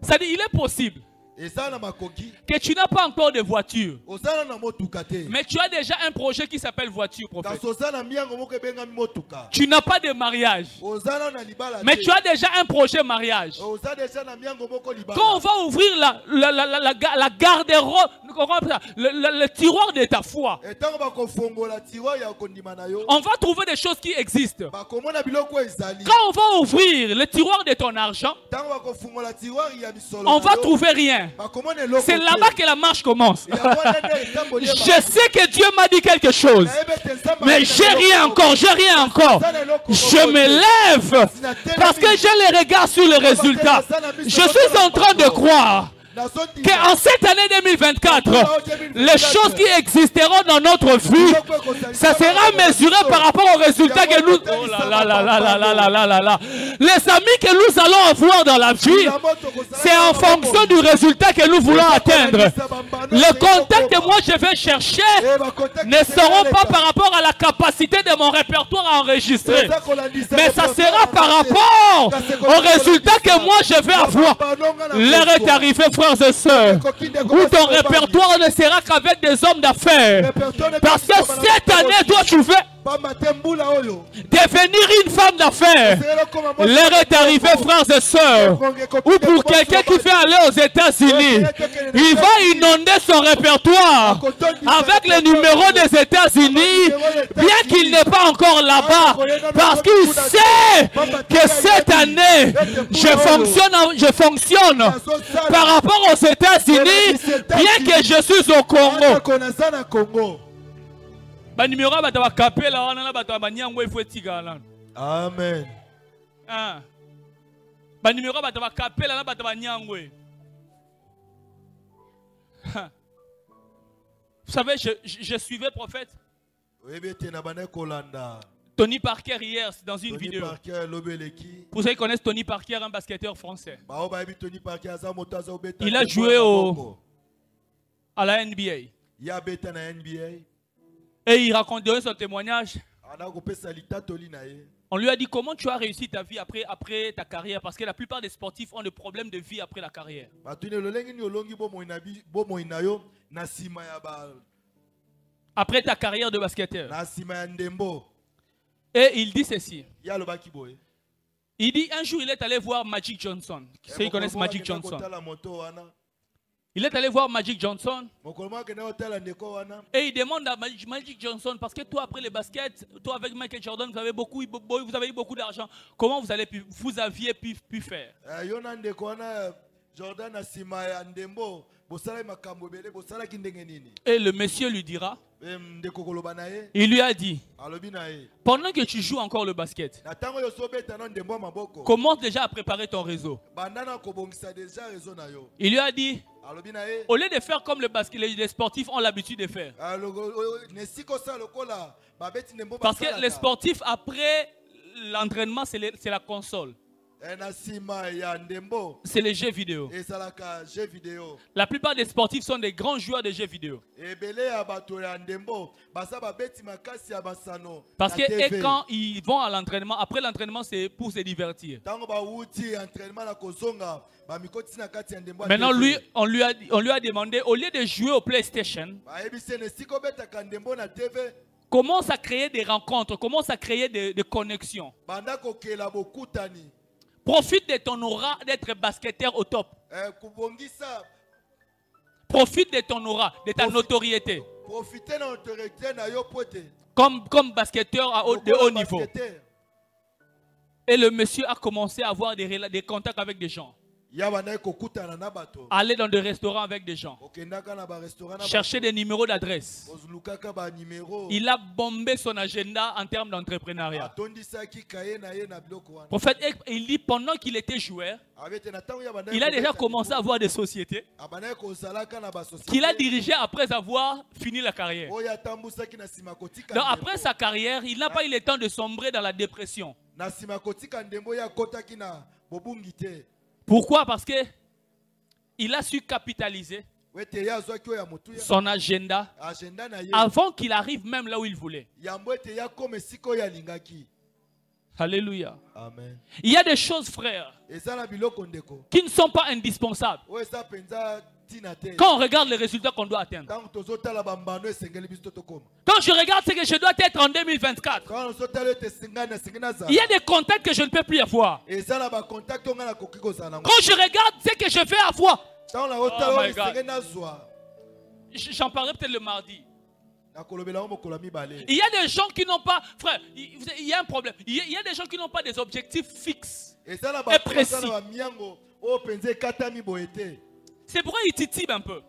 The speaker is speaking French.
C'est-à-dire, il est possible que tu n'as pas encore de voiture, mais tu as déjà un projet qui s'appelle voiture, prophète. Tu n'as pas de mariage, mais tu as déjà un projet mariage. Quand on va ouvrir la garde-robe, le tiroir de ta foi, on va trouver des choses qui existent. Quand on va ouvrir le tiroir de ton argent, on va trouver rien. C'est là-bas que la marche commence. Je sais que Dieu m'a dit quelque chose, mais j'ai rien encore, j'ai rien encore. Je me lève parce que j'ai les regards sur le résultat. Je suis en train de croire qu'en cette année 2024, les choses qui existeront dans notre vie, ça sera mesuré par rapport aux résultats que nous... Oh là là là là là là là là là. Les amis que nous allons avoir dans la vie, c'est en fonction du résultat que nous voulons atteindre. Le contact que moi je vais chercher ne seront pas par rapport à la capacité de mon répertoire à enregistrer, mais ça sera par rapport au résultat que moi je vais avoir. L'heure est arrivée, frère et sœurs, où ton répertoire ne sera qu'avec des hommes d'affaires. Parce que cette année, toi, tu veux devenir une femme d'affaires. L'heure est arrivée, frères et sœurs, ou pour quelqu'un qui fait aller aux États-Unis, il va inonder son répertoire avec les numéros des États-Unis, bien qu'il n'est pas encore là-bas, parce qu'il sait que cette année, je fonctionne par rapport aux États-Unis, bien que je suis au Congo. Amen. Vous savez, je suivais prophète Tony Parker hier dans une vidéo. Vous savez connaître Tony Parker, un basketteur français. Il a joué à la NBA. Et il racontait son témoignage. On lui a dit comment tu as réussi ta vie après ta carrière, parce que la plupart des sportifs ont des problèmes de vie après la carrière. Après ta carrière de basketteur. Et il dit ceci. Il dit un jour il est allé voir Magic Johnson. Ceux qui connaissent Magic Johnson. Il est allé voir Magic Johnson et il demande à Magic Johnson, parce que toi après le basket, toi avec Michael Jordan, vous avez eu beaucoup d'argent. Comment vous aviez pu faire? Et le monsieur lui dira, il lui a dit, pendant que tu joues encore le basket, commence déjà à préparer ton réseau. Il lui a dit, au lieu de faire comme le basket, les sportifs ont l'habitude de faire. Parce que les sportifs, après l'entraînement, c'est la console. C'est les jeux vidéo. La plupart des sportifs sont des grands joueurs de jeux vidéo. Parce que quand ils vont à l'entraînement, après l'entraînement, c'est pour se divertir. Maintenant, on lui a demandé, au lieu de jouer au PlayStation, commence à créer des rencontres, commence à créer des connexions. Profite de ton aura d'être basketteur au top. Profite de ton aura, de ta notoriété. Comme basketteur de haut niveau. Et le monsieur a commencé à avoir des contacts avec des gens. Aller dans des restaurants avec des gens. Chercher des numéros d'adresse. Il a bombé son agenda en termes d'entrepreneuriat. Prophète, il dit pendant qu'il était joueur, il a déjà commencé à avoir des sociétés qu'il a dirigées après avoir fini la carrière. Donc après sa carrière, il n'a pas eu le temps de sombrer dans la dépression. Pourquoi? Parce que il a su capitaliser son agenda avant qu'il arrive même là où il voulait. Alléluia. Amen. Il y a des choses, frères, qui ne sont pas indispensables. Quand on regarde les résultats qu'on doit atteindre. Quand je regarde ce que je dois être en 2024. Il y a des contacts que je ne peux plus avoir. Quand je regarde ce que je vais avoir. Oh my God. J'en parlerai peut-être le mardi. Il y a des gens qui n'ont pas, frère, il y a un problème. Il y a des gens qui n'ont pas des objectifs fixes et précis. C'est pourquoi ils titillent un peu.